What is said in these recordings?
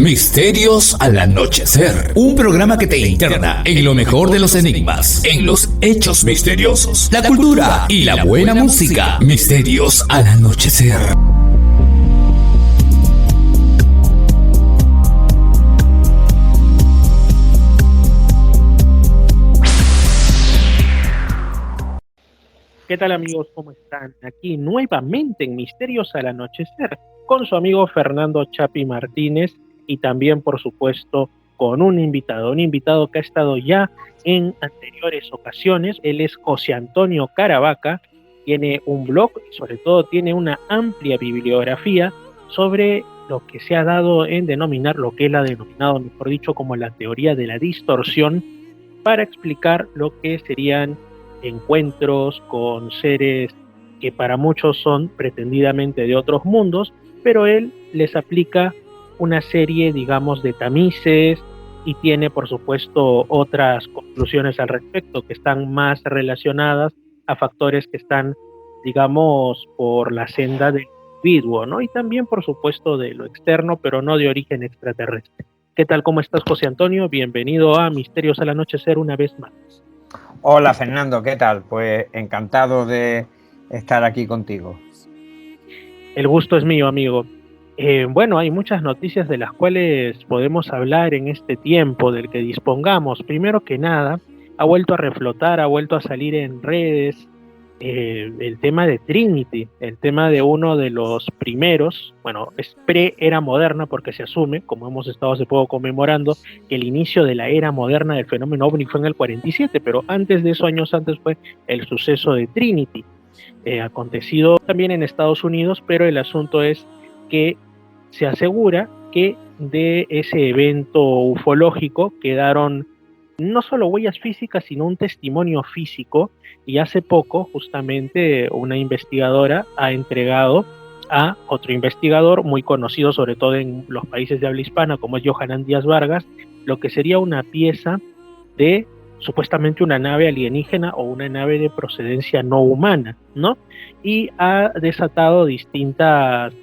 Misterios al anochecer. Un programa que te interna en lo mejor de los enigmas, en los hechos misteriosos, la cultura y la buena música. Misterios al anochecer. ¿Qué tal, amigos? ¿Cómo están? Aquí nuevamente en Misterios al Anochecer con su amigo Fernando Chapi Martínez y también, por supuesto, con un invitado que ha estado ya en anteriores ocasiones. Él es José Antonio Caravaca, tiene un blog y sobre todo tiene una amplia bibliografía sobre lo que se ha dado en denominar, lo que él ha denominado, mejor dicho, como la teoría de la distorsión, para explicar lo que serían encuentros con seres que para muchos son pretendidamente de otros mundos, pero él les aplica una serie, digamos, de tamices y tiene, por supuesto, otras conclusiones al respecto que están más relacionadas a factores que están, digamos, por la senda del individuo, ¿no? Y también, por supuesto, de lo externo, pero no de origen extraterrestre. ¿Qué tal? ¿Cómo estás, José Antonio? Bienvenido a Misterios al Anochecer una vez más. Hola Fernando, ¿qué tal? Pues encantado de estar aquí contigo. El gusto es mío, amigo. Bueno, hay muchas noticias de las cuales podemos hablar en este tiempo del que dispongamos. Primero que nada, ha vuelto a reflotar, ha vuelto a salir en redes el tema de Trinity, el tema de uno de los primeros, bueno, es pre-era moderna porque se asume, como hemos estado hace poco conmemorando, que el inicio de la era moderna del fenómeno OVNI fue en el 47, pero antes de eso, años antes, fue el suceso de Trinity. Acontecido también en Estados Unidos, pero el asunto es que se asegura que de ese evento ufológico quedaron no solo huellas físicas, sino un testimonio físico, y hace poco justamente una investigadora ha entregado a otro investigador muy conocido, sobre todo en los países de habla hispana, como es Johanan Díaz Vargas, lo que sería una pieza de supuestamente una nave alienígena o una nave de procedencia no humana, ¿no? Y ha desatado distintos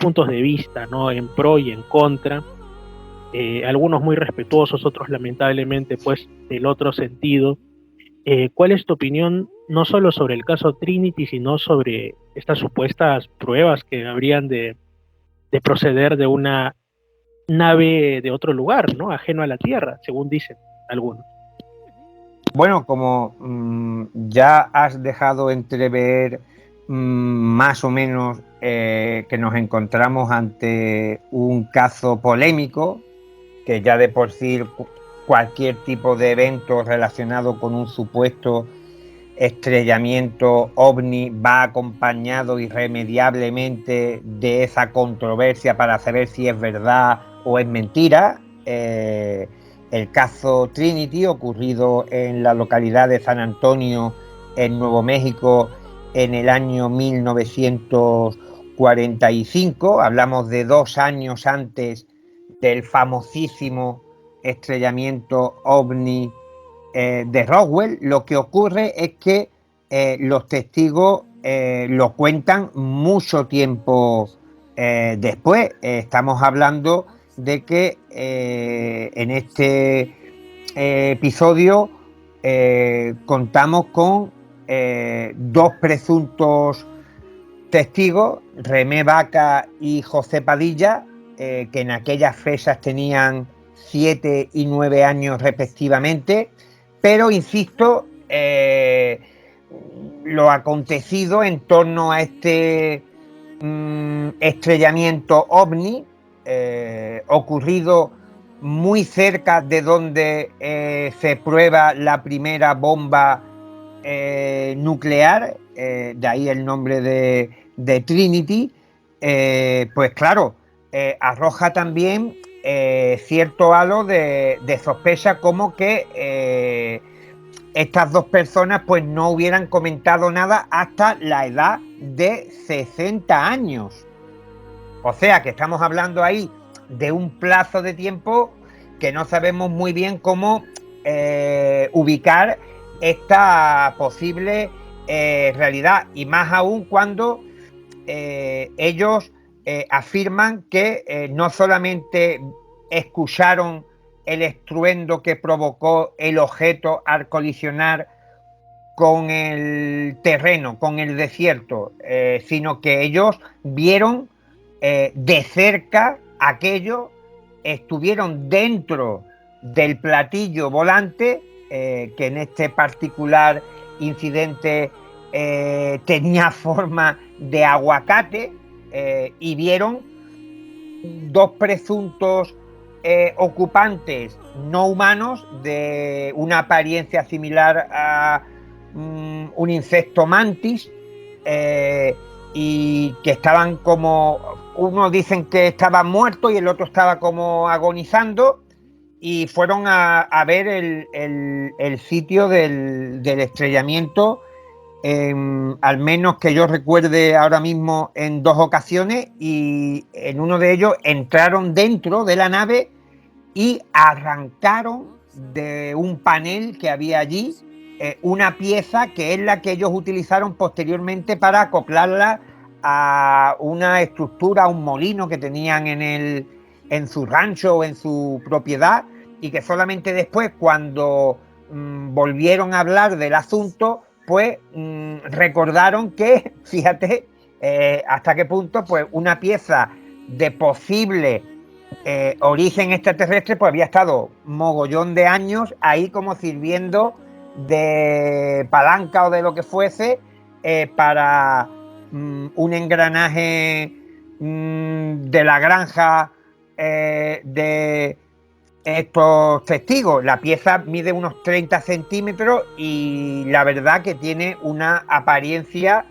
puntos de vista, ¿no? En pro y en contra, algunos muy respetuosos, otros lamentablemente pues del otro sentido. ¿Cuál es tu opinión no solo sobre el caso Trinity, sino sobre estas supuestas pruebas que habrían de proceder de una nave de otro lugar, ¿no? Ajeno a la Tierra, según dicen algunos? Bueno, como ya has dejado entrever más o menos que nos encontramos ante un caso polémico, que ya de por sí cualquier tipo de evento relacionado con un supuesto estrellamiento ovni va acompañado irremediablemente de esa controversia para saber si es verdad o es mentira. El caso Trinity, ocurrido en la localidad de San Antonio, en Nuevo México, en el año 1945, hablamos de 2 años antes del famosísimo estrellamiento ovni de Roswell. Lo que ocurre es que los testigos lo cuentan mucho tiempo después. Estamos hablando de que en este episodio contamos con 2 presuntos testigos, Remé Vaca y José Padilla, que en aquellas fechas tenían 7 y 9 años respectivamente, pero insisto, lo acontecido en torno a este estrellamiento ovni, ocurrido muy cerca de donde se prueba la primera bomba nuclear, de ahí el nombre de Trinity, pues claro, arroja también cierto halo de sospecha, como que estas 2 personas pues no hubieran comentado nada hasta la edad de 60 años. O sea que estamos hablando ahí de un plazo de tiempo que no sabemos muy bien cómo ubicar esta posible realidad, y más aún cuando ellos afirman que no solamente escucharon el estruendo que provocó el objeto al colisionar con el terreno, con el desierto, sino que ellos vieron de cerca aquello, estuvieron dentro del platillo volante, que en este particular incidente tenía forma de aguacate, y vieron dos presuntos ocupantes no humanos de una apariencia similar a un insecto mantis, y que estaban como, unos dicen que estaba muerto y el otro estaba como agonizando, y fueron a ver el sitio del estrellamiento, al menos que yo recuerde ahora mismo, en 2 ocasiones, y en uno de ellos entraron dentro de la nave y arrancaron de un panel que había allí una pieza que es la que ellos utilizaron posteriormente para acoplarla a una estructura, a un molino que tenían en su rancho o en su propiedad, y que solamente después, cuando volvieron a hablar del asunto, pues recordaron que, fíjate hasta qué punto, pues una pieza de posible origen extraterrestre pues había estado mogollón de años ahí como sirviendo de palanca o de lo que fuese para un engranaje de la granja de estos testigos. La pieza mide unos 30 centímetros y la verdad que tiene una apariencia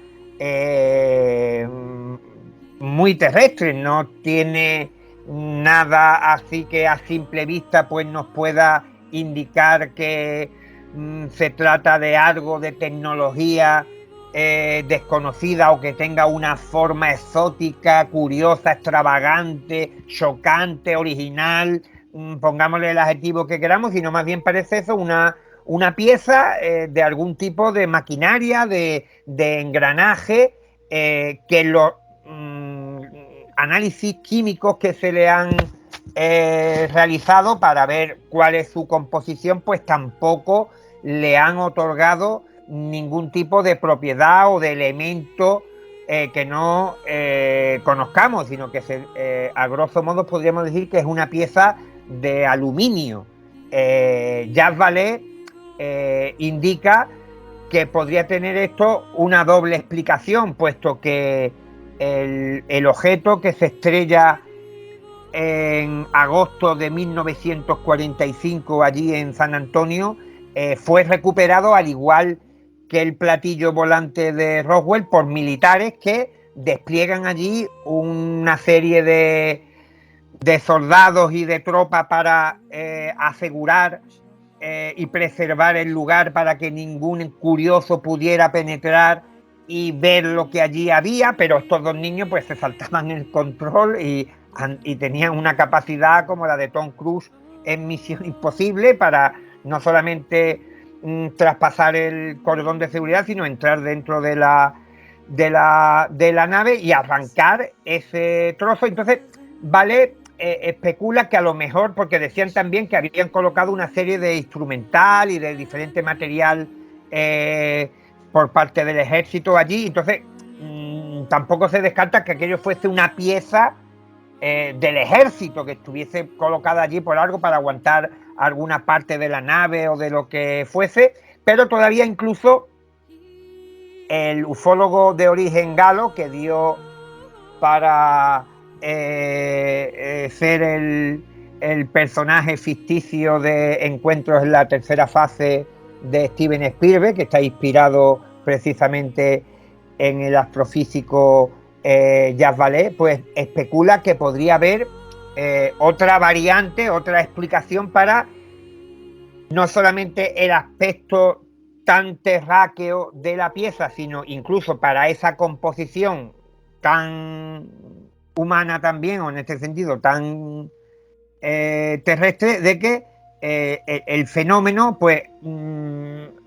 muy terrestre, no tiene nada así que a simple vista pues nos pueda indicar que se trata de algo de tecnología desconocida o que tenga una forma exótica, curiosa, extravagante, chocante, original, pongámosle el adjetivo que queramos, sino más bien parece eso una pieza de algún tipo de maquinaria, de engranaje, que los análisis químicos que se le han realizado para ver cuál es su composición, pues tampoco le han otorgado ningún tipo de propiedad o de elemento que no conozcamos, sino que a grosso modo podríamos decir que es una pieza de aluminio. Jacques Vallée indica que podría tener esto una doble explicación, puesto que el objeto que se estrella en agosto de 1945 allí en San Antonio fue recuperado, al igual que el platillo volante de Roswell, por militares que despliegan allí una serie de soldados y de tropas para asegurar y preservar el lugar para que ningún curioso pudiera penetrar y ver lo que allí había, pero estos dos niños pues se saltaban el control y tenían una capacidad como la de Tom Cruise en Misión Imposible para no solamente traspasar el cordón de seguridad, sino entrar dentro de la nave y arrancar ese trozo. Entonces, Vallée especula que a lo mejor, porque decían también que habían colocado una serie de instrumental y de diferente material por parte del ejército allí, entonces tampoco se descarta que aquello fuese una pieza del ejército que estuviese colocada allí por algo para aguantar alguna parte de la nave o de lo que fuese, pero todavía incluso el ufólogo de origen galo que dio para ser el personaje ficticio de Encuentros en la tercera fase de Steven Spielberg, que está inspirado precisamente en el astrofísico Jacques Vallée, pues especula que podría haber otra variante, otra explicación para no solamente el aspecto tan terráqueo de la pieza, sino incluso para esa composición tan humana también, o en este sentido tan terrestre, de que el fenómeno pues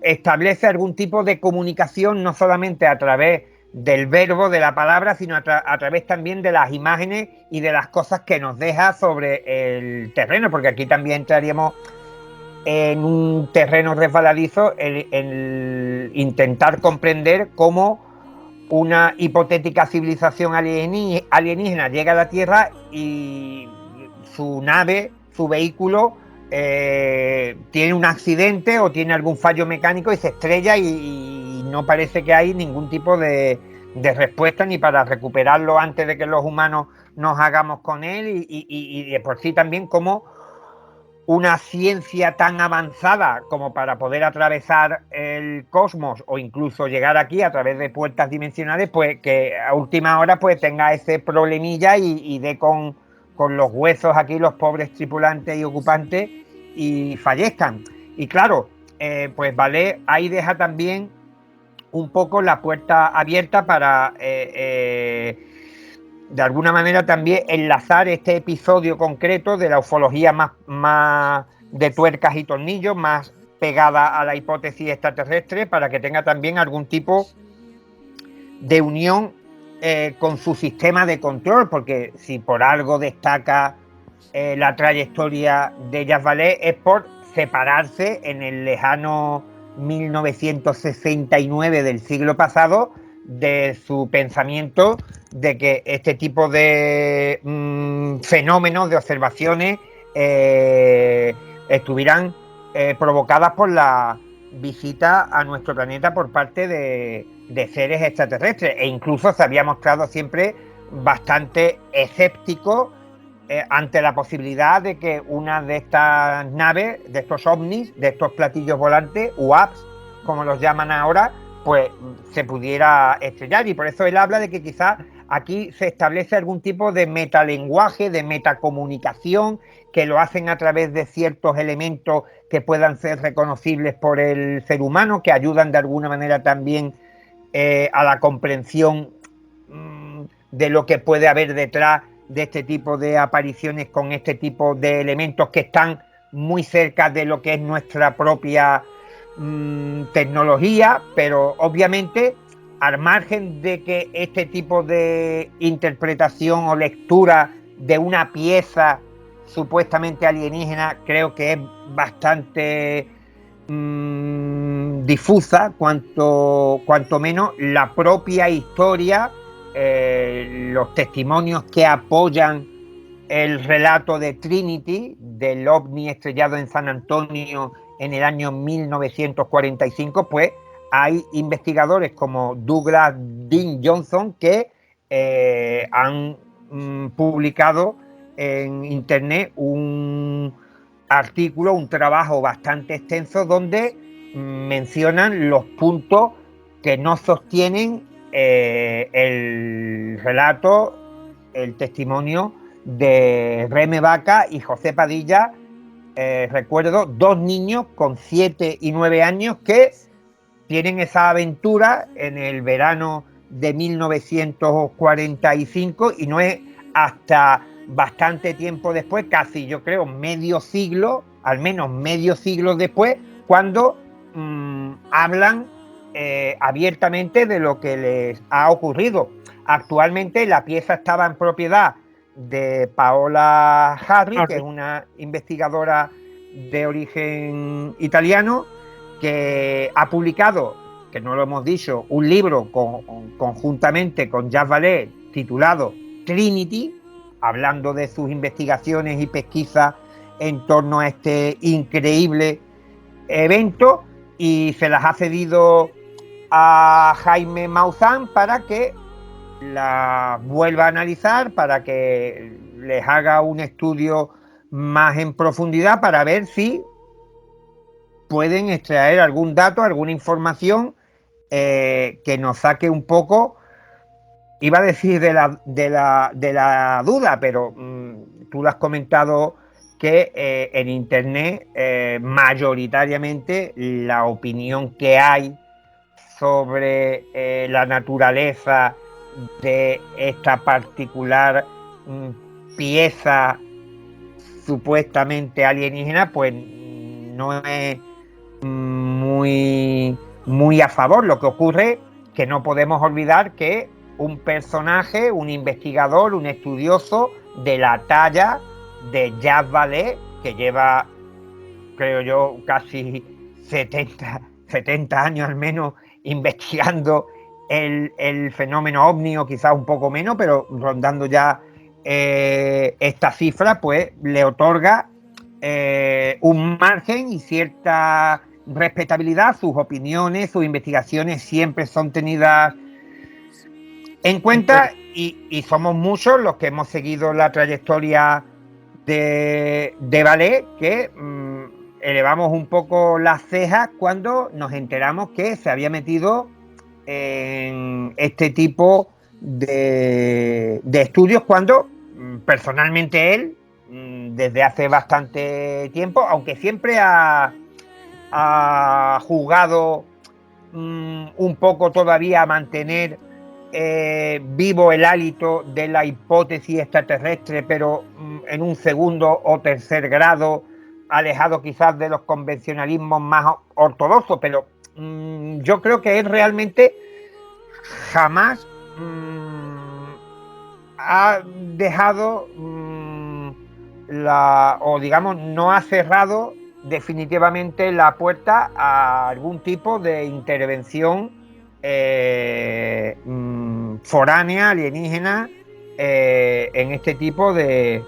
establece algún tipo de comunicación no solamente a través del verbo, de la palabra, sino a través también de las imágenes y de las cosas que nos deja sobre el terreno, porque aquí también entraríamos en un terreno resbaladizo el intentar comprender cómo una hipotética civilización alienígena llega a la Tierra y su nave, su vehículo, tiene un accidente o tiene algún fallo mecánico y se estrella y no parece que hay ningún tipo de respuesta ni para recuperarlo antes de que los humanos nos hagamos con él y de por sí también como una ciencia tan avanzada como para poder atravesar el cosmos o incluso llegar aquí a través de puertas dimensionales, pues que a última hora pues tenga ese problemilla y dé con los huesos aquí los pobres tripulantes y ocupantes y fallezcan. Y claro, pues Vallée ahí deja también un poco la puerta abierta para de alguna manera también enlazar este episodio concreto de la ufología más de tuercas y tornillos, más pegada a la hipótesis extraterrestre, para que tenga también algún tipo de unión con su sistema de control, porque si por algo destaca la trayectoria de Jacques Vallée es por separarse en el lejano 1969 del siglo pasado de su pensamiento de que este tipo de fenómenos, de observaciones, estuvieran provocadas por la visita a nuestro planeta por parte de seres extraterrestres, e incluso se había mostrado siempre bastante escéptico ante la posibilidad de que una de estas naves, de estos ovnis, de estos platillos volantes, UAPs, como los llaman ahora, pues se pudiera estrellar. Y por eso él habla de que quizás aquí se establece algún tipo de metalenguaje, de metacomunicación, que lo hacen a través de ciertos elementos que puedan ser reconocibles por el ser humano, que ayudan de alguna manera también a la comprensión de lo que puede haber detrás de este tipo de apariciones con este tipo de elementos que están muy cerca de lo que es nuestra propia tecnología, pero obviamente al margen de que este tipo de interpretación o lectura de una pieza supuestamente alienígena creo que es bastante difusa, cuanto menos la propia historia, los testimonios que apoyan el relato de Trinity, del ovni estrellado en San Antonio en el año 1945, pues hay investigadores como Douglas Dean Johnson que han publicado en internet un artículo, un trabajo bastante extenso donde mencionan los puntos que no sostienen el relato, el testimonio de Reme Vaca y José Padilla. Recuerdo 2 niños con 7 y 9 años que tienen esa aventura en el verano de 1945 y no es hasta bastante tiempo después, casi yo creo medio siglo, al menos medio siglo después, cuando hablan abiertamente de lo que les ha ocurrido. Actualmente la pieza estaba en propiedad de Paola Harry, que es una investigadora de origen italiano, que ha publicado, que no lo hemos dicho, un libro conjuntamente con Jacques Vallée titulado Trinity, hablando de sus investigaciones y pesquisas en torno a este increíble evento, y se las ha cedido a Jaime Maussan para que la vuelva a analizar, para que les haga un estudio más en profundidad para ver si pueden extraer algún dato, alguna información que nos saque un poco, iba a decir de la duda, pero tú lo has comentado que en internet mayoritariamente la opinión que hay sobre la naturaleza de esta particular pieza supuestamente alienígena, pues no es muy a favor. Lo que ocurre que no podemos olvidar que un personaje, un investigador, un estudioso de la talla de Jacques Vallée, que lleva, creo yo, casi 70 años al menos investigando el fenómeno ovni, o quizás un poco menos, pero rondando ya esta cifra, pues le otorga un margen y cierta respetabilidad. Sus opiniones, sus investigaciones siempre son tenidas en cuenta, y somos muchos los que hemos seguido la trayectoria de Vallée, que elevamos un poco las cejas cuando nos enteramos que se había metido en este tipo de estudios, cuando personalmente él, desde hace bastante tiempo, aunque siempre ha jugado un poco todavía a mantener vivo el hálito de la hipótesis extraterrestre, pero en un segundo o tercer grado, alejado quizás de los convencionalismos más ortodoxos, pero yo creo que él realmente jamás ha dejado o digamos, no ha cerrado definitivamente la puerta a algún tipo de intervención foránea, alienígena, en este tipo de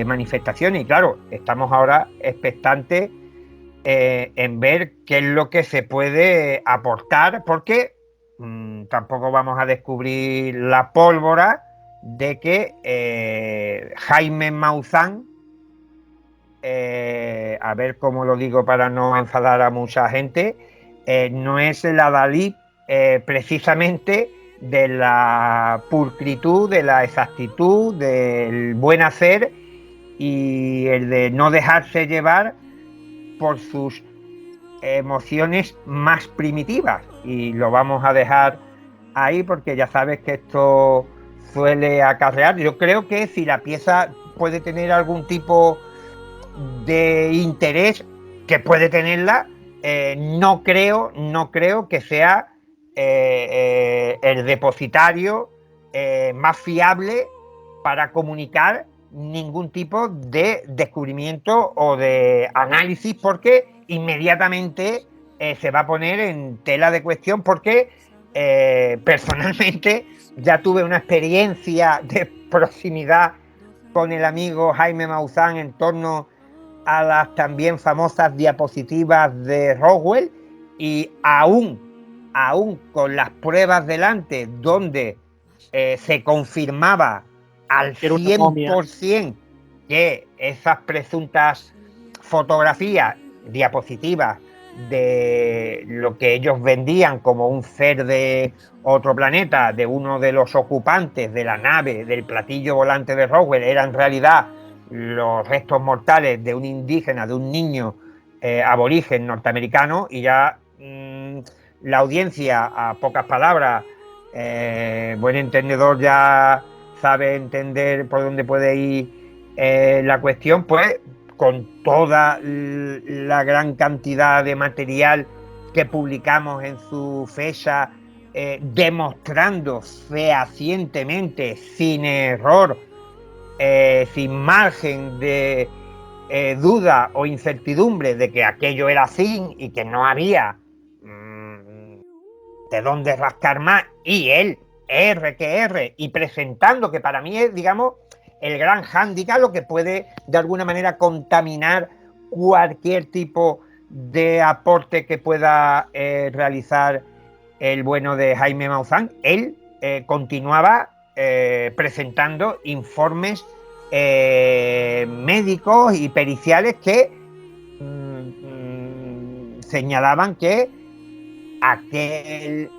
manifestaciones. Y claro, estamos ahora expectantes en ver qué es lo que se puede aportar, porque tampoco vamos a descubrir la pólvora de que Jaime Maussan, a ver cómo lo digo para no enfadar a mucha gente, no es el adalid precisamente de la pulcritud, de la exactitud, del buen hacer y el de no dejarse llevar por sus emociones más primitivas. Y lo vamos a dejar ahí, porque ya sabes que esto suele acarrear. Yo creo que si la pieza puede tener algún tipo de interés, que puede tenerla, no creo que sea el depositario más fiable para comunicar ningún tipo de descubrimiento o de análisis, porque inmediatamente se va a poner en tela de cuestión, porque personalmente ya tuve una experiencia de proximidad con el amigo Jaime Maussan en torno a las también famosas diapositivas de Roswell, y aún con las pruebas delante, donde se confirmaba al 100% que esas presuntas fotografías, diapositivas de lo que ellos vendían como un ser de otro planeta, de uno de los ocupantes de la nave del platillo volante de Roswell, era en realidad los restos mortales de un indígena, de un niño aborigen norteamericano. Y ya la audiencia, a pocas palabras, buen entendedor, ya sabe entender por dónde puede ir la cuestión, pues con toda la gran cantidad de material que publicamos en su fecha, demostrando fehacientemente, sin error, sin margen de duda o incertidumbre, de que aquello era así y que no había de dónde rascar más, y él, R, y presentando, que para mí es, digamos, el gran hándicap, lo que puede de alguna manera contaminar cualquier tipo de aporte que pueda realizar el bueno de Jaime Maussan. Él continuaba presentando informes médicos y periciales que señalaban que aquel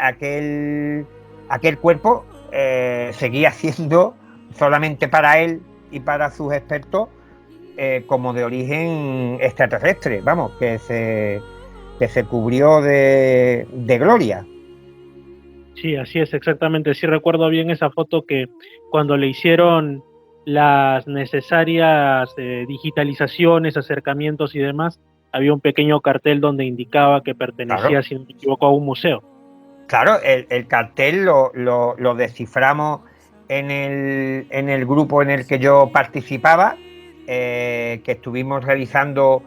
cuerpo seguía siendo, solamente para él y para sus expertos, como de origen extraterrestre, vamos, que se cubrió de gloria. Sí, así es, exactamente. Sí recuerdo bien esa foto, que cuando le hicieron las necesarias digitalizaciones, acercamientos y demás, había un pequeño cartel donde indicaba que pertenecía, claro, si no me equivoco, a un museo. Claro, el cartel lo desciframos en el grupo en el que yo participaba, que estuvimos realizando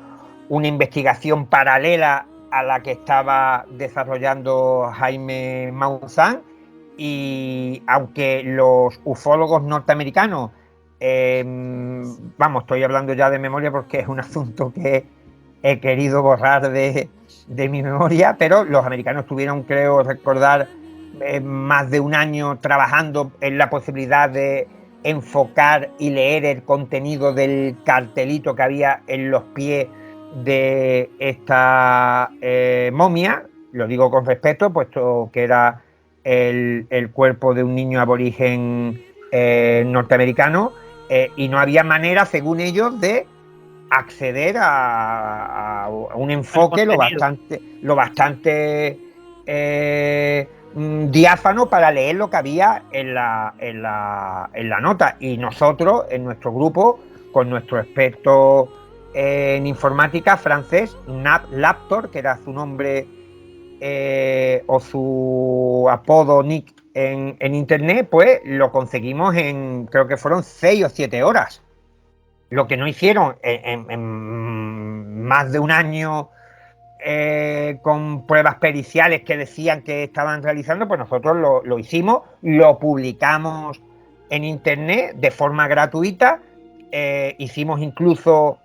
una investigación paralela a la que estaba desarrollando Jaime Maussan, y aunque los ufólogos norteamericanos, estoy hablando ya de memoria porque es un asunto que he querido borrar de mi memoria, pero los americanos tuvieron, creo recordar, más de un año trabajando en la posibilidad de enfocar y leer el contenido del cartelito que había en los pies de esta momia. Lo digo con respeto, puesto que era el cuerpo de un niño aborigen norteamericano, y no había manera, según ellos, de acceder a un enfoque lo bastante diáfano para leer lo que había en la nota. Y nosotros, en nuestro grupo, con nuestro experto en informática francés, Nap Laptor, que era su nombre o su apodo, nick, en internet, pues lo conseguimos en, creo que fueron 6 o 7 horas. Lo que no hicieron en más de un año con pruebas periciales que decían que estaban realizando, pues nosotros lo hicimos, lo publicamos en internet de forma gratuita, hicimos incluso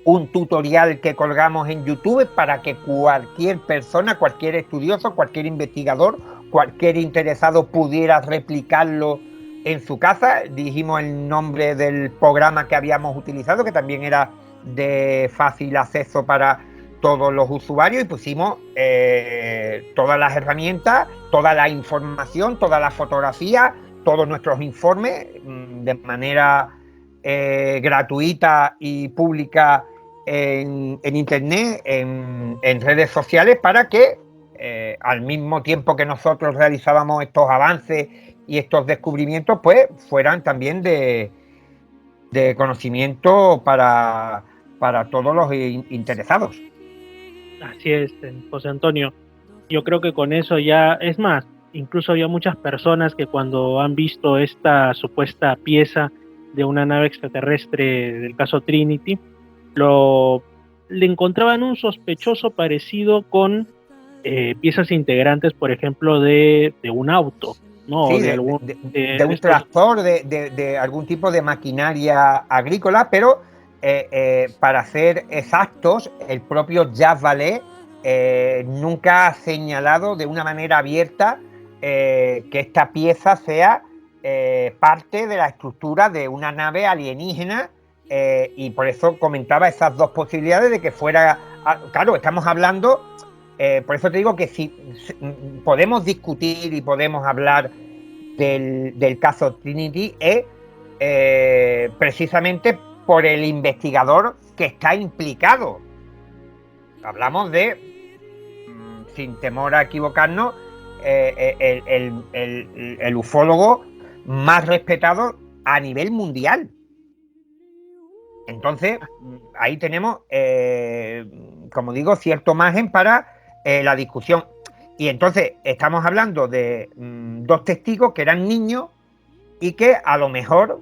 un tutorial que colgamos en YouTube para que cualquier persona, cualquier estudioso, cualquier investigador, cualquier interesado pudiera replicarlo en su casa. Dijimos el nombre del programa que habíamos utilizado, que también era de fácil acceso para todos los usuarios, y pusimos todas las herramientas, toda la información, toda la fotografía, todos nuestros informes de manera gratuita y pública en internet, en redes sociales, para que al mismo tiempo que nosotros realizábamos estos avances y estos descubrimientos, pues fueran también de conocimiento para todos los interesados. Así es, José Antonio. Yo creo que con eso ya, es más, incluso había muchas personas que cuando han visto esta supuesta pieza de una nave extraterrestre del caso Trinity, le encontraban un sospechoso parecido con piezas integrantes, por ejemplo, de un auto, ¿no? Sí, de un tractor, de algún tipo de maquinaria agrícola, pero para ser exactos, el propio Jacques Vallée nunca ha señalado de una manera abierta que esta pieza sea parte de la estructura de una nave alienígena, y por eso comentaba esas dos posibilidades de que fuera... Claro, estamos hablando... por eso te digo que si podemos discutir y podemos hablar del caso Trinity, es precisamente por el investigador que está implicado. Hablamos de, sin temor a equivocarnos, el ufólogo más respetado a nivel mundial. Entonces, ahí tenemos, como digo, cierto margen para la discusión. Y entonces estamos hablando de dos testigos que eran niños y que a lo mejor,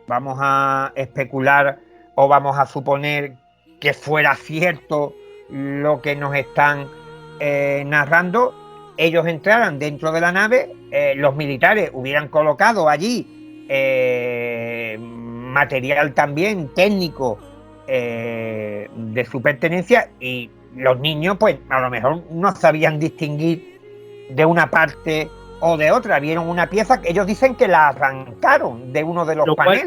vamos a especular o vamos a suponer que fuera cierto lo que nos están narrando, ellos entraran dentro de la nave, los militares hubieran colocado allí material también técnico de su pertenencia, y los niños pues a lo mejor no sabían distinguir de una parte o de otra, vieron una pieza que ellos dicen que la arrancaron de uno de los paneles.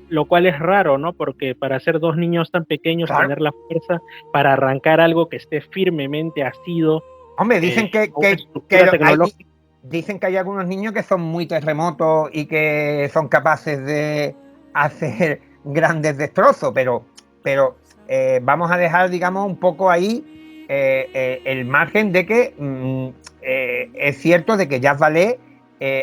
Lo cual es raro, ¿no? Porque para ser dos niños tan pequeños, claro, tener la fuerza para arrancar algo que esté firmemente asido. Hombre, dicen dicen que hay algunos niños que son muy terremotos y que son capaces de hacer grandes destrozos, pero vamos a dejar, digamos, un poco ahí el margen de que es cierto de que Jacques Vallée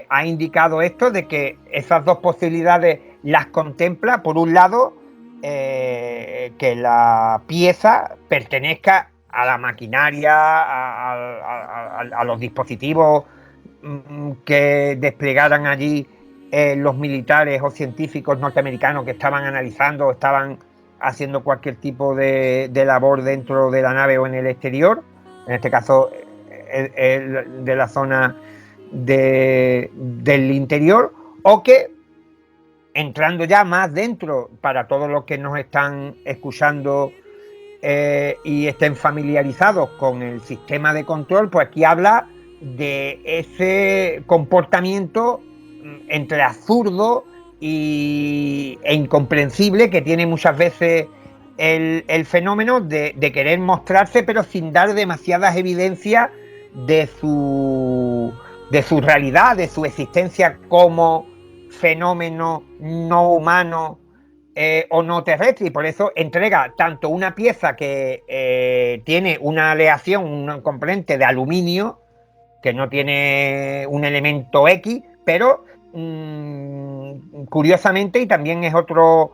ha indicado esto, de que esas dos posibilidades las contempla. Por un lado, que la pieza pertenezca a la maquinaria, a los dispositivos que desplegaran allí los militares o científicos norteamericanos que estaban analizando o estaban haciendo cualquier tipo de labor dentro de la nave o en el exterior, en este caso de la zona del interior, o que entrando ya más dentro, para todos los que nos están escuchando y estén familiarizados con el sistema de control, pues aquí habla de ese comportamiento entre absurdo e incomprensible que tiene muchas veces el fenómeno de querer mostrarse, pero sin dar demasiadas evidencias de su realidad, de su existencia como fenómeno no humano o no terrestre, y por eso entrega tanto una pieza que tiene una aleación, un componente de aluminio, que no tiene un elemento X, pero curiosamente, y también es otro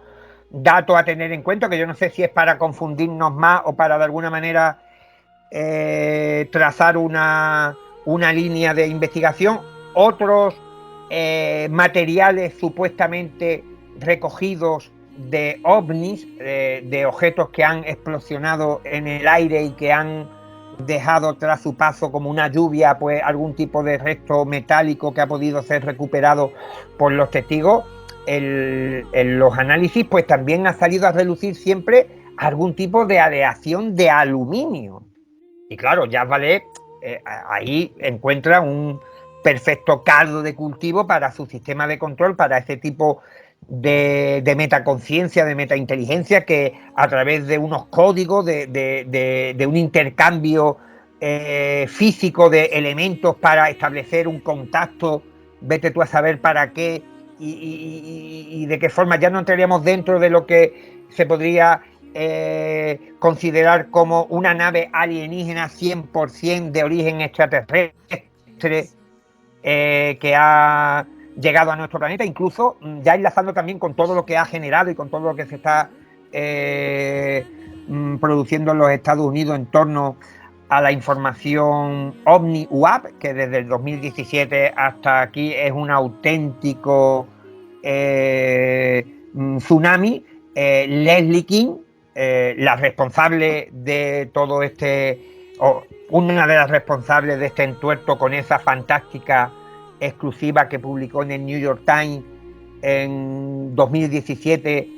dato a tener en cuenta, que yo no sé si es para confundirnos más o para de alguna manera trazar una línea de investigación, otros materiales supuestamente recogidos de ovnis, de objetos que han explosionado en el aire y que han dejado tras su paso como una lluvia, pues algún tipo de resto metálico que ha podido ser recuperado por los testigos. En los análisis pues también ha salido a relucir siempre algún tipo de aleación de aluminio. Y claro, Jacques Vallée ahí encuentra un perfecto caldo de cultivo para su sistema de control, para ese tipo de metaconciencia, de metainteligencia, que a través de unos códigos, de un intercambio físico de elementos para establecer un contacto, vete tú a saber para qué y de qué forma, ya no entraríamos dentro de lo que se podría considerar como una nave alienígena 100% de origen extraterrestre que ha llegado a nuestro planeta, incluso ya enlazando también con todo lo que ha generado y con todo lo que se está produciendo en los Estados Unidos en torno a la información OVNI UAP, que desde el 2017 hasta aquí es un auténtico tsunami. Leslie King, la responsable de todo una de las responsables de este entuerto con esa fantástica exclusiva que publicó en el New York Times en 2017,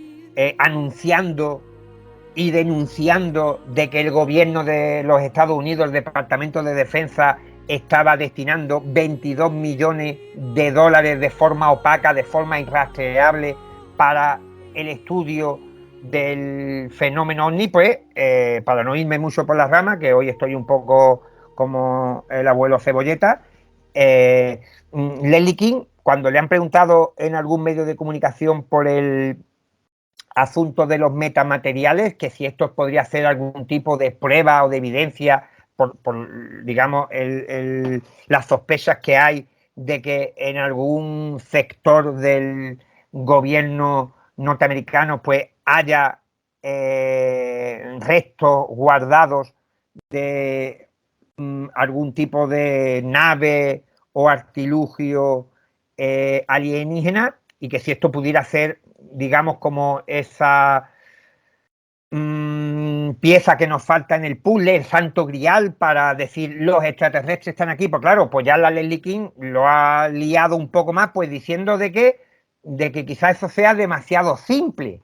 anunciando y denunciando de que el gobierno de los Estados Unidos, el Departamento de Defensa, estaba destinando 22 millones de dólares de forma opaca, de forma irrastreable, para el estudio del fenómeno OVNI. Pues para no irme mucho por las ramas, que hoy estoy un poco como el abuelo Cebolleta, Leslie King, cuando le han preguntado en algún medio de comunicación por el asunto de los metamateriales, que si esto podría ser algún tipo de prueba o de evidencia por digamos, las sospechas que hay de que en algún sector del gobierno norteamericano pues haya restos guardados de algún tipo de nave o artilugio alienígena, y que si esto pudiera ser, digamos, como esa pieza que nos falta en el puzzle, el santo grial para decir los extraterrestres están aquí. Pues claro, pues ya la Leslie King lo ha liado un poco más, pues diciendo de que quizás eso sea demasiado simple,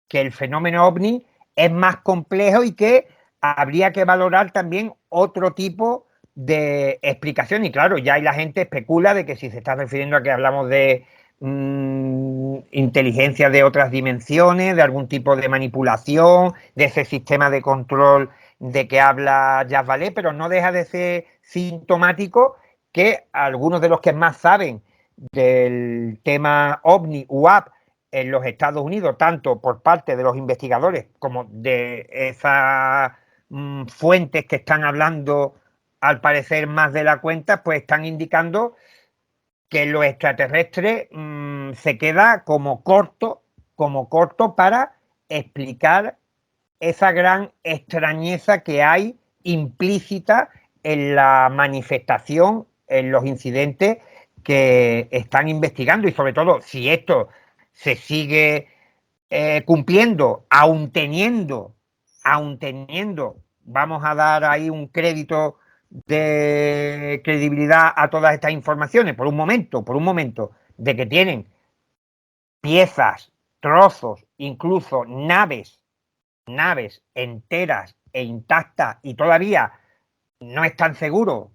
que el fenómeno OVNI es más complejo y que habría que valorar también otro tipo de explicación. Y claro, ya hay la gente especula de que si se está refiriendo a que hablamos de inteligencia de otras dimensiones, de algún tipo de manipulación, de ese sistema de control de que habla Jacques Vallée, pero no deja de ser sintomático que algunos de los que más saben del tema OVNI, UAP, en los Estados Unidos, tanto por parte de los investigadores como de esas fuentes que están hablando, al parecer más de la cuenta, pues están indicando que lo extraterrestre se queda como corto para explicar esa gran extrañeza que hay implícita en la manifestación, en los incidentes que están investigando, y sobre todo si esto se sigue cumpliendo, aun teniendo, vamos a dar ahí un crédito de credibilidad a todas estas informaciones por un momento, de que tienen piezas, trozos, incluso naves enteras e intactas, y todavía no es tan seguro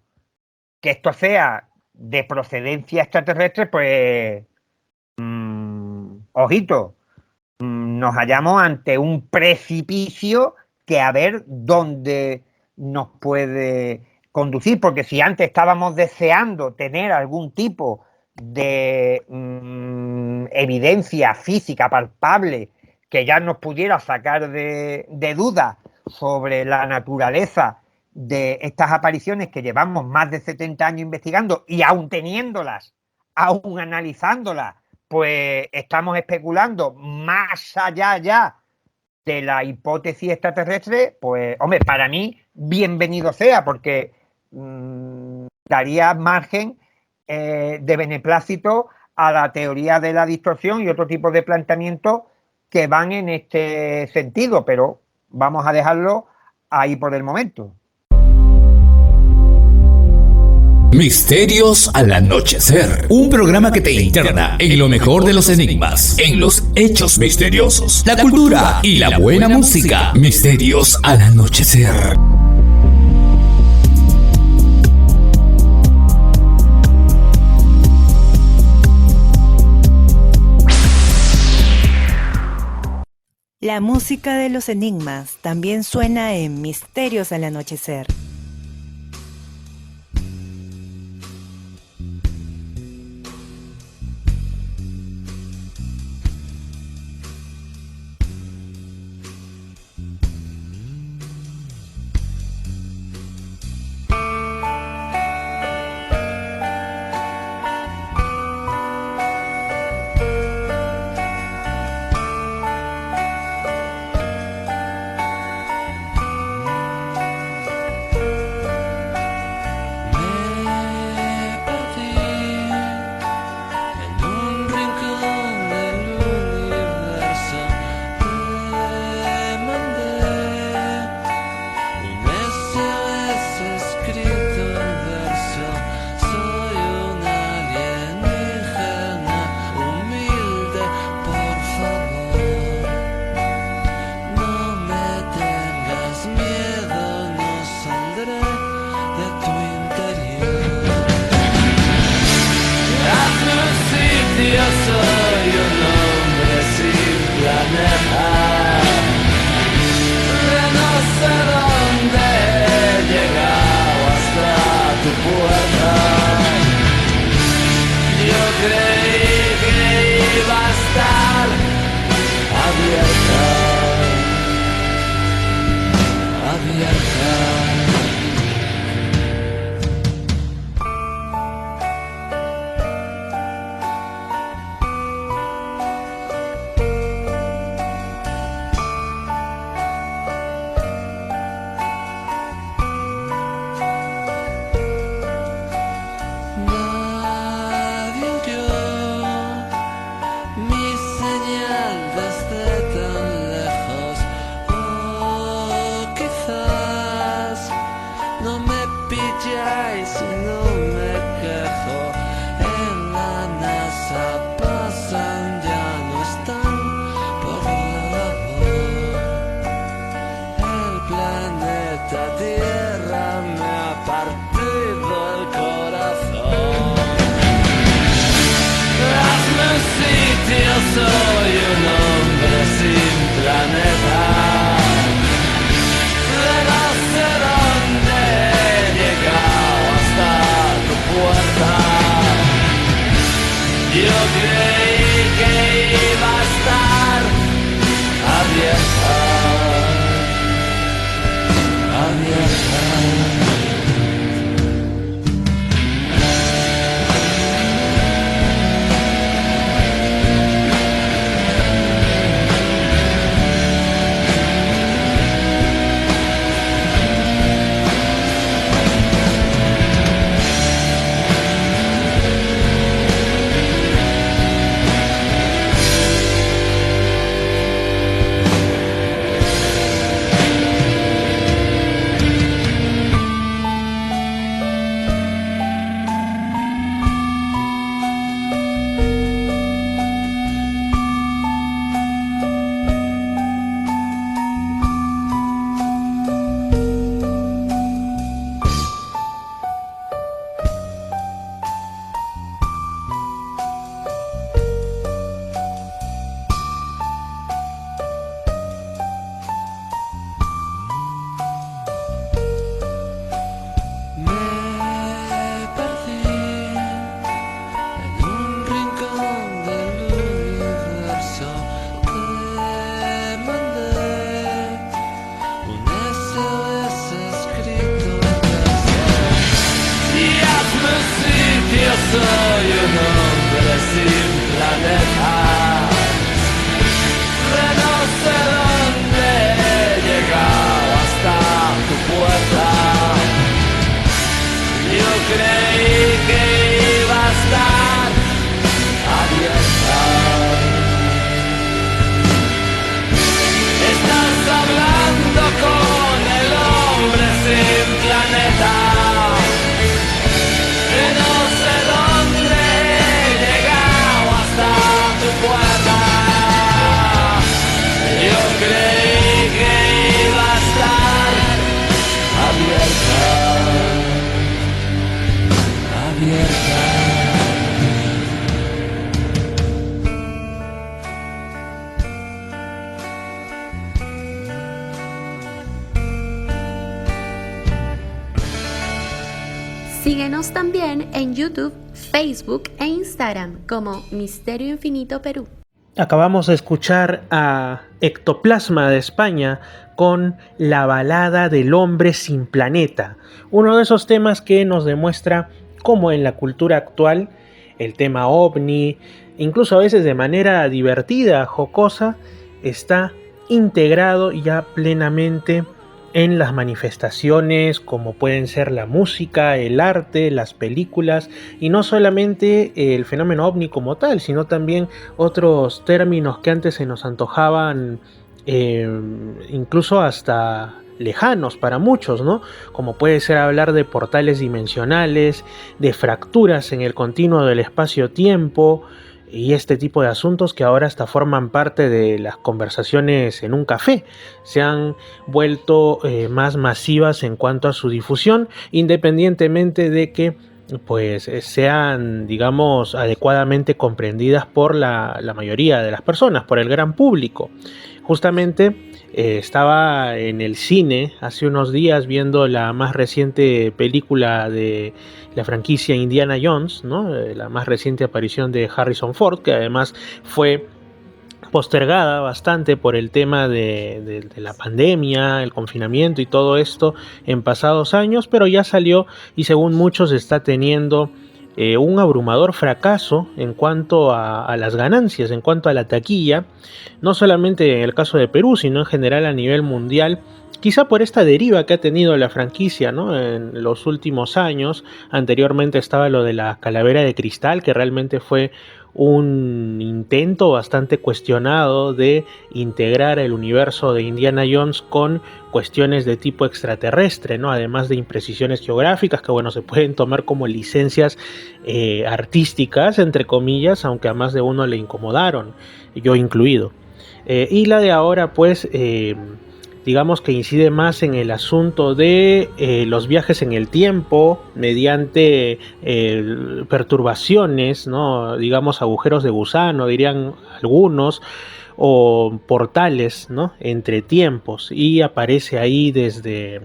que esto sea de procedencia extraterrestre, pues ojito, nos hallamos ante un precipicio que a ver dónde nos puede conducir, porque si antes estábamos deseando tener algún tipo de evidencia física palpable que ya nos pudiera sacar de duda sobre la naturaleza de estas apariciones que llevamos más de 70 años investigando, y aún teniéndolas, aún analizándolas, pues estamos especulando más allá ya de la hipótesis extraterrestre, pues hombre, para mí bienvenido sea, porque daría margen de beneplácito a la teoría de la distorsión y otro tipo de planteamientos que van en este sentido, pero vamos a dejarlo ahí por el momento. Misterios al anochecer. Un programa que te interna en lo mejor de los enigmas, en los hechos misteriosos, la cultura y la buena música. Misterios al anochecer. La música de los enigmas también suena en Misterios al anochecer. Síguenos también en YouTube, Facebook e Instagram como Misterio Infinito Perú. Acabamos de escuchar a Ectoplasma de España con La balada del hombre sin planeta, uno de esos temas que nos demuestra cómo en la cultura actual el tema ovni, incluso a veces de manera divertida, jocosa, está integrado ya plenamente en las manifestaciones como pueden ser la música, el arte, las películas, y no solamente el fenómeno ovni como tal, sino también otros términos que antes se nos antojaban incluso hasta lejanos para muchos, ¿no? Como puede ser hablar de portales dimensionales, de fracturas en el continuo del espacio-tiempo, y este tipo de asuntos que ahora hasta forman parte de las conversaciones en un café. Se han vuelto más masivas en cuanto a su difusión, independientemente de que pues sean, digamos, adecuadamente comprendidas por la mayoría de las personas, por el gran público. Justamente estaba en el cine hace unos días viendo la más reciente película de la franquicia Indiana Jones, ¿no? La más reciente aparición de Harrison Ford, que además fue postergada bastante por el tema de la pandemia, el confinamiento y todo esto en pasados años, pero ya salió y según muchos está teniendo un abrumador fracaso en cuanto a las ganancias, en cuanto a la taquilla, no solamente en el caso de Perú, sino en general a nivel mundial, quizá por esta deriva que ha tenido la franquicia, ¿no? En los últimos años. Anteriormente estaba lo de la calavera de cristal, que realmente fue un intento bastante cuestionado de integrar el universo de Indiana Jones con cuestiones de tipo extraterrestre, ¿no? Además de imprecisiones geográficas que, bueno, se pueden tomar como licencias artísticas, entre comillas, aunque a más de uno le incomodaron, yo incluido. Y la de ahora, pues, digamos que incide más en el asunto de los viajes en el tiempo mediante perturbaciones, ¿no? Digamos agujeros de gusano, dirían algunos, o portales, ¿no? Entre tiempos, y aparece ahí desde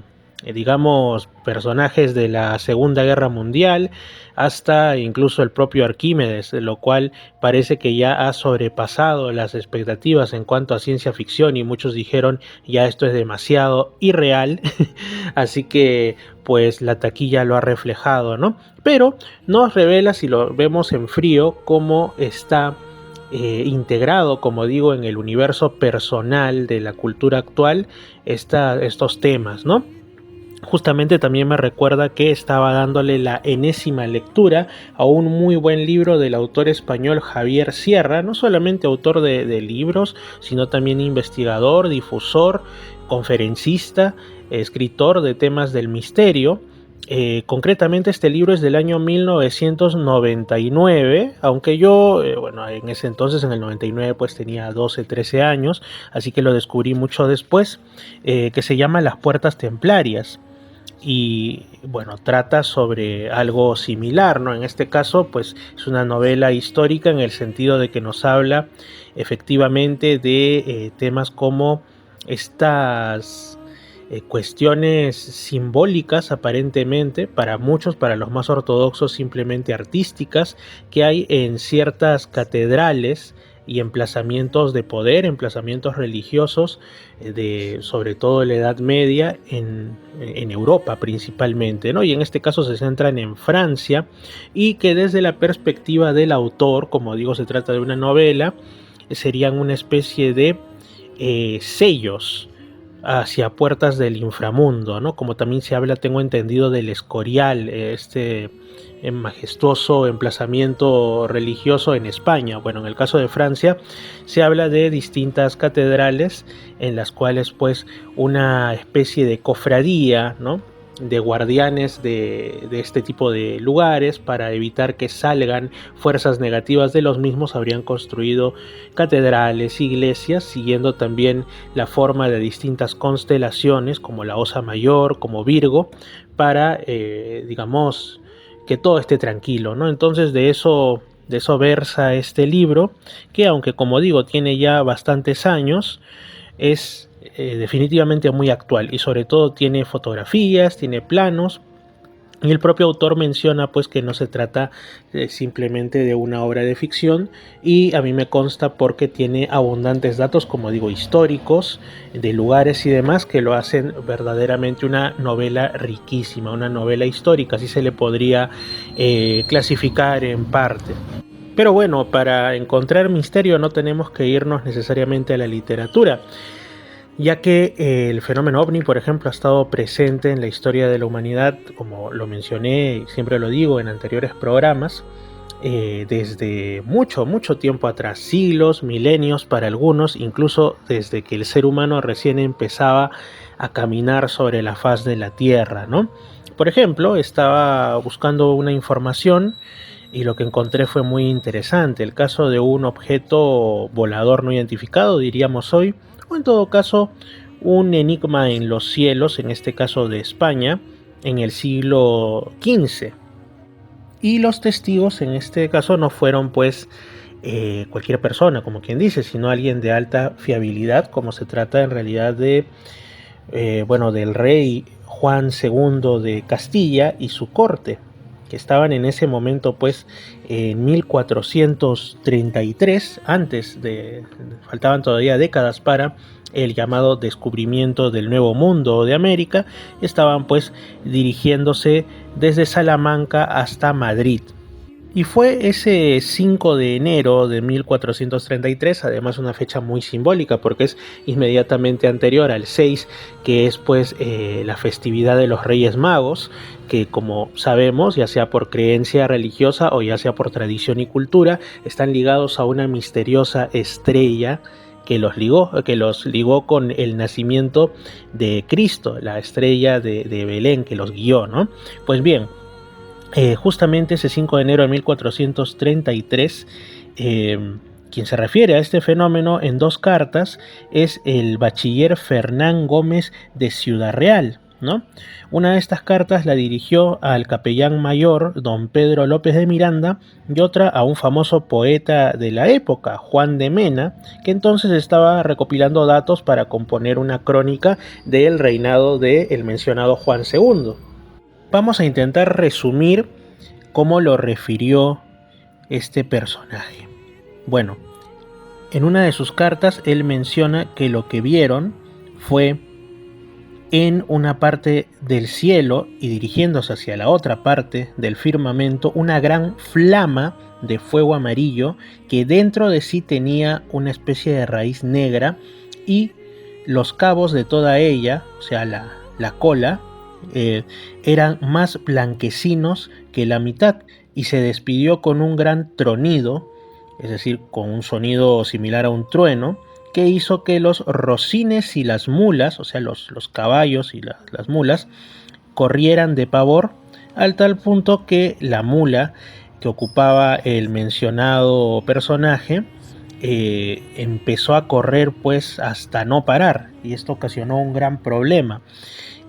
digamos personajes de la Segunda Guerra Mundial hasta incluso el propio Arquímedes, lo cual parece que ya ha sobrepasado las expectativas en cuanto a ciencia ficción y muchos dijeron ya esto es demasiado irreal, así que pues la taquilla lo ha reflejado, ¿no? Pero nos revela, si lo vemos en frío, cómo está integrado, como digo, en el universo personal de la cultura actual estos temas, ¿no? Justamente también me recuerda que estaba dándole la enésima lectura a un muy buen libro del autor español Javier Sierra, no solamente autor de libros, sino también investigador, difusor, conferencista, escritor de temas del misterio. Concretamente este libro es del año 1999, aunque yo, bueno, en ese entonces, en el 99, pues tenía 12, 13 años, así que lo descubrí mucho después, que se llama Las Puertas Templarias. Y bueno, trata sobre algo similar, ¿no? En este caso, pues es una novela histórica en el sentido de que nos habla efectivamente de temas como estas cuestiones simbólicas aparentemente, para muchos, para los más ortodoxos simplemente artísticas, que hay en ciertas catedrales y emplazamientos de poder, emplazamientos religiosos, sobre todo en la Edad Media, en Europa principalmente, ¿no? Y en este caso se centran en Francia, y que desde la perspectiva del autor, como digo, se trata de una novela, serían una especie de sellos hacia puertas del inframundo, ¿no? Como también se habla, tengo entendido, del Escorial, majestuoso emplazamiento religioso en España. Bueno, en el caso de Francia se habla de distintas catedrales en las cuales pues una especie de cofradía, ¿no?, de guardianes de este tipo de lugares, para evitar que salgan fuerzas negativas de los mismos, habrían construido catedrales, iglesias, siguiendo también la forma de distintas constelaciones como la Osa Mayor, como Virgo, para digamos que todo esté tranquilo, ¿no? Entonces de eso versa este libro, que aunque, como digo, tiene ya bastantes años, es definitivamente muy actual, y sobre todo tiene fotografías, tiene planos, Y el propio autor menciona pues que no se trata simplemente de una obra de ficción, y a mí me consta porque tiene abundantes datos, como digo, históricos, de lugares y demás, que lo hacen verdaderamente una novela riquísima, una novela histórica, así se le podría clasificar en parte. Pero bueno, para encontrar misterio no tenemos que irnos necesariamente a la literatura, ya que el fenómeno ovni, por ejemplo, ha estado presente en la historia de la humanidad, como lo mencioné y siempre lo digo en anteriores programas, desde mucho tiempo atrás, siglos, milenios para algunos, incluso desde que el ser humano recién empezaba a caminar sobre la faz de la Tierra, ¿no? Por ejemplo, estaba buscando una información y lo que encontré fue muy interesante, el caso de un objeto volador no identificado, diríamos hoy, o en todo caso un enigma en los cielos, en este caso de España, en el siglo XV. Y los testigos en este caso no fueron pues cualquier persona, como quien dice, sino alguien de alta fiabilidad, como se trata en realidad de, del rey Juan II de Castilla y su corte, que estaban en ese momento pues en 1433, faltaban todavía décadas para el llamado descubrimiento del Nuevo Mundo de América, estaban pues dirigiéndose desde Salamanca hasta Madrid. Y fue ese 5 de enero de 1433, además una fecha muy simbólica porque es inmediatamente anterior al 6, que es pues la festividad de los Reyes Magos, que como sabemos, ya sea por creencia religiosa o ya sea por tradición y cultura, están ligados a una misteriosa estrella que los ligó con el nacimiento de Cristo, la estrella de Belén que los guió, ¿no? Pues bien, justamente ese 5 de enero de 1433, quien se refiere a este fenómeno en 2 cartas es el bachiller Fernán Gómez de Ciudad Real, ¿no? Una de estas cartas la dirigió al capellán mayor don Pedro López de Miranda y otra a un famoso poeta de la época, Juan de Mena, que entonces estaba recopilando datos para componer una crónica del reinado del mencionado Juan II. Vamos a intentar resumir cómo lo refirió este personaje. Bueno, en una de sus cartas él menciona que lo que vieron fue en una parte del cielo y dirigiéndose hacia la otra parte del firmamento una gran flama de fuego amarillo que dentro de sí tenía una especie de raíz negra, y los cabos de toda ella, o sea la cola, eran más blanquecinos que la mitad, y se despidió con un gran tronido, es decir, con un sonido similar a un trueno, que hizo que los rocines y las mulas, o sea, los caballos y las mulas, corrieran de pavor, al tal punto que la mula que ocupaba el mencionado personaje empezó a correr pues hasta no parar, y esto ocasionó un gran problema.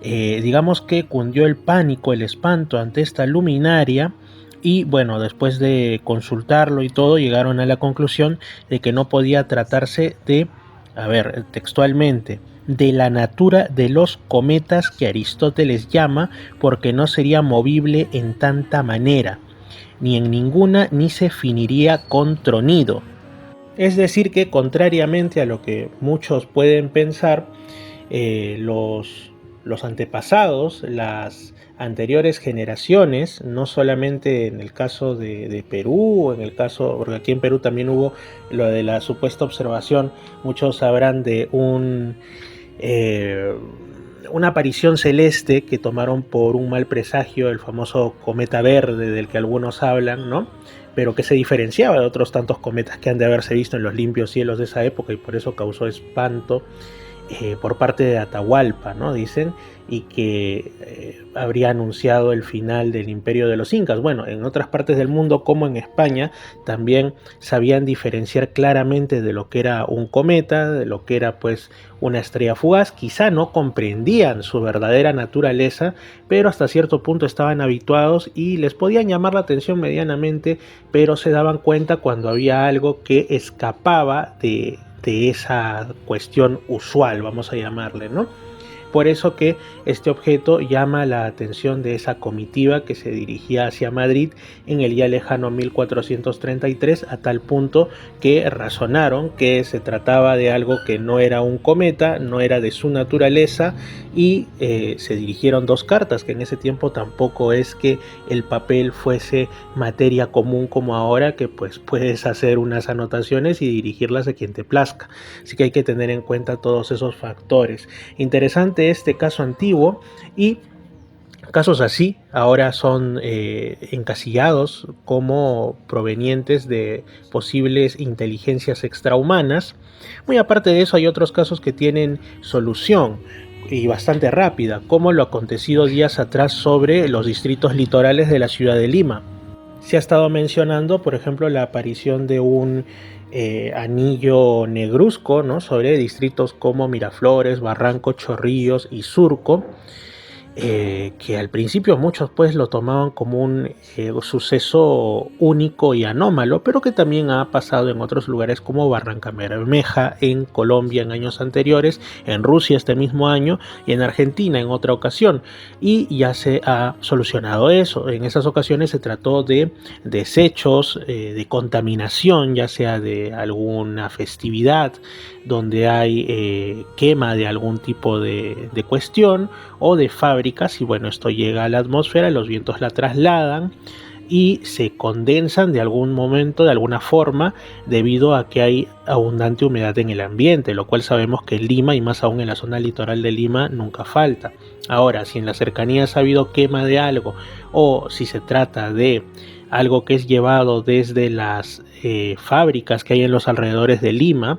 Digamos que cundió el pánico, el espanto ante esta luminaria, y bueno, después de consultarlo y todo, llegaron a la conclusión de que no podía tratarse de, textualmente, de la natura de los cometas que Aristóteles llama, porque no sería movible en tanta manera, ni en ninguna ni se finiría con tronido. Es decir que, contrariamente a lo que muchos pueden pensar, los antepasados, las anteriores generaciones, no solamente en el caso de Perú, porque aquí en Perú también hubo lo de la supuesta observación, muchos sabrán de una aparición celeste que tomaron por un mal presagio, el famoso cometa verde del que algunos hablan, ¿no? Pero que se diferenciaba de otros tantos cometas que han de haberse visto en los limpios cielos de esa época, y por eso causó espanto por parte de Atahualpa, ¿no? Dicen, y que habría anunciado el final del imperio de los incas. Bueno, en otras partes del mundo, como en España, también sabían diferenciar claramente de lo que era un cometa, de lo que era pues una estrella fugaz. Quizá no comprendían su verdadera naturaleza, pero hasta cierto punto estaban habituados y les podían llamar la atención medianamente, pero se daban cuenta cuando había algo que escapaba de esa cuestión usual, vamos a llamarle, ¿no? Por eso que este objeto llama la atención de esa comitiva que se dirigía hacia Madrid en el ya lejano 1433, a tal punto que razonaron que se trataba de algo que no era un cometa, no era de su naturaleza, y se dirigieron 2 cartas, que en ese tiempo tampoco es que el papel fuese materia común como ahora, que pues puedes hacer unas anotaciones y dirigirlas a quien te plazca. Así que hay que tener en cuenta todos esos factores. Interesante este caso antiguo, y casos así ahora son encasillados como provenientes de posibles inteligencias extrahumanas. Muy aparte de eso, hay otros casos que tienen solución y bastante rápida, como lo acontecido días atrás sobre los distritos litorales de la ciudad de Lima. Se ha estado mencionando, por ejemplo, la aparición de un anillo negruzco, ¿no?, sobre distritos como Miraflores, Barranco, Chorrillos y Surco, que al principio muchos pues lo tomaban como un suceso único y anómalo, pero que también ha pasado en otros lugares como Barranca Bermeja en Colombia en años anteriores, en Rusia este mismo año y en Argentina en otra ocasión, y ya se ha solucionado eso. En esas ocasiones se trató de desechos, de contaminación, ya sea de alguna festividad donde hay quema de algún tipo de cuestión, o de fábricas, y bueno, esto llega a la atmósfera, los vientos la trasladan y se condensan de algún momento, de alguna forma, debido a que hay abundante humedad en el ambiente, lo cual sabemos que en Lima, y más aún en la zona litoral de Lima, nunca falta. Ahora, si en las cercanías ha habido quema de algo, o si se trata de algo que es llevado desde las fábricas que hay en los alrededores de Lima,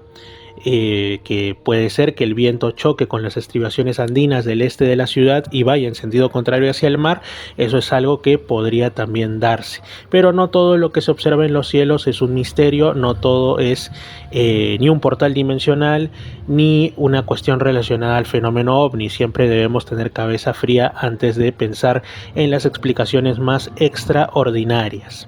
que puede ser que el viento choque con las estribaciones andinas del este de la ciudad y vaya en sentido contrario hacia el mar, eso es algo que podría también darse. Pero no todo lo que se observa en los cielos es un misterio, no todo es ni un portal dimensional, ni una cuestión relacionada al fenómeno ovni. Siempre debemos tener cabeza fría antes de pensar en las explicaciones más extraordinarias.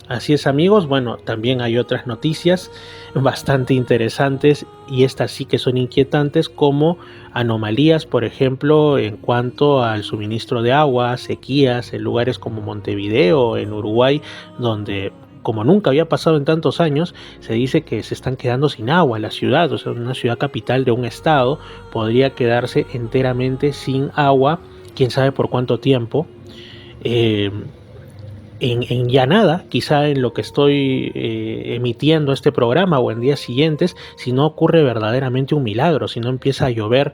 Así es, amigos. Bueno, también hay otras noticias bastante interesantes, y estas sí que son inquietantes, como anomalías, por ejemplo, en cuanto al suministro de agua, sequías en lugares como Montevideo, en Uruguay, donde, como nunca había pasado en tantos años, se dice que se están quedando sin agua la ciudad. O sea, una ciudad capital de un estado podría quedarse enteramente sin agua, quién sabe por cuánto tiempo. En ya nada, quizá en lo que estoy emitiendo este programa o en días siguientes, si no ocurre verdaderamente un milagro, si no empieza a llover,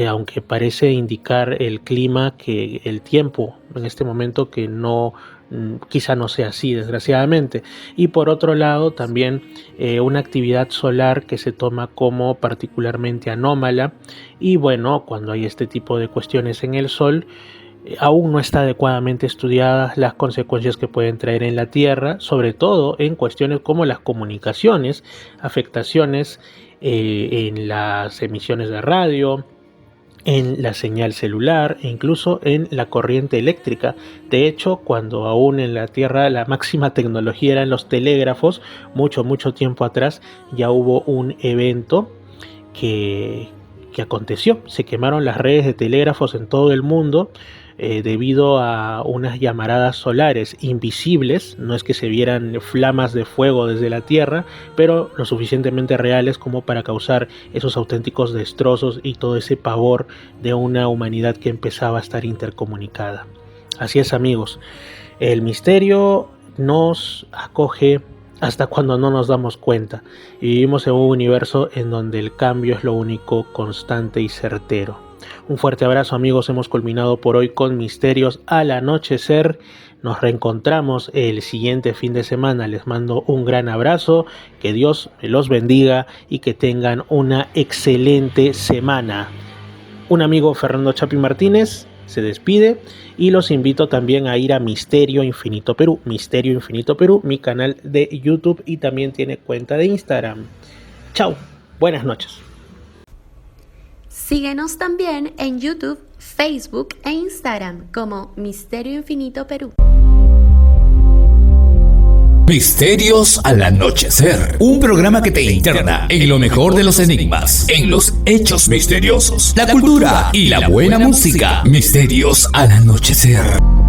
aunque parece indicar el clima que el tiempo en este momento que no, quizá no sea así, desgraciadamente. Y por otro lado, también una actividad solar que se toma como particularmente anómala, y bueno, cuando hay este tipo de cuestiones en el Sol, aún no está adecuadamente estudiadas las consecuencias que pueden traer en la Tierra, sobre todo en cuestiones como las comunicaciones, afectaciones en las emisiones de radio, en la señal celular e incluso en la corriente eléctrica. De hecho, cuando aún en la Tierra la máxima tecnología eran los telégrafos, mucho tiempo atrás ya hubo un evento que aconteció. Se quemaron las redes de telégrafos en todo el mundo debido a unas llamaradas solares invisibles. No es que se vieran flamas de fuego desde la Tierra, pero lo suficientemente reales como para causar esos auténticos destrozos y todo ese pavor de una humanidad que empezaba a estar intercomunicada. Así es, amigos, el misterio nos acoge hasta cuando no nos damos cuenta, y vivimos en un universo en donde el cambio es lo único constante y certero. Un fuerte abrazo, amigos. Hemos culminado por hoy con Misterios al Anochecer. Nos reencontramos el siguiente fin de semana. Les mando un gran abrazo, que Dios los bendiga y que tengan una excelente semana. Un amigo, Fernando Chapi Martínez, se despide, y los invito también a ir a Misterio Infinito Perú, mi canal de YouTube, y también tiene cuenta de Instagram. Chao, buenas noches. Síguenos también en YouTube, Facebook e Instagram como Misterio Infinito Perú. Misterios al anochecer, un programa que te interna en lo mejor de los enigmas, en los hechos misteriosos, la cultura y la buena música. Misterios al anochecer.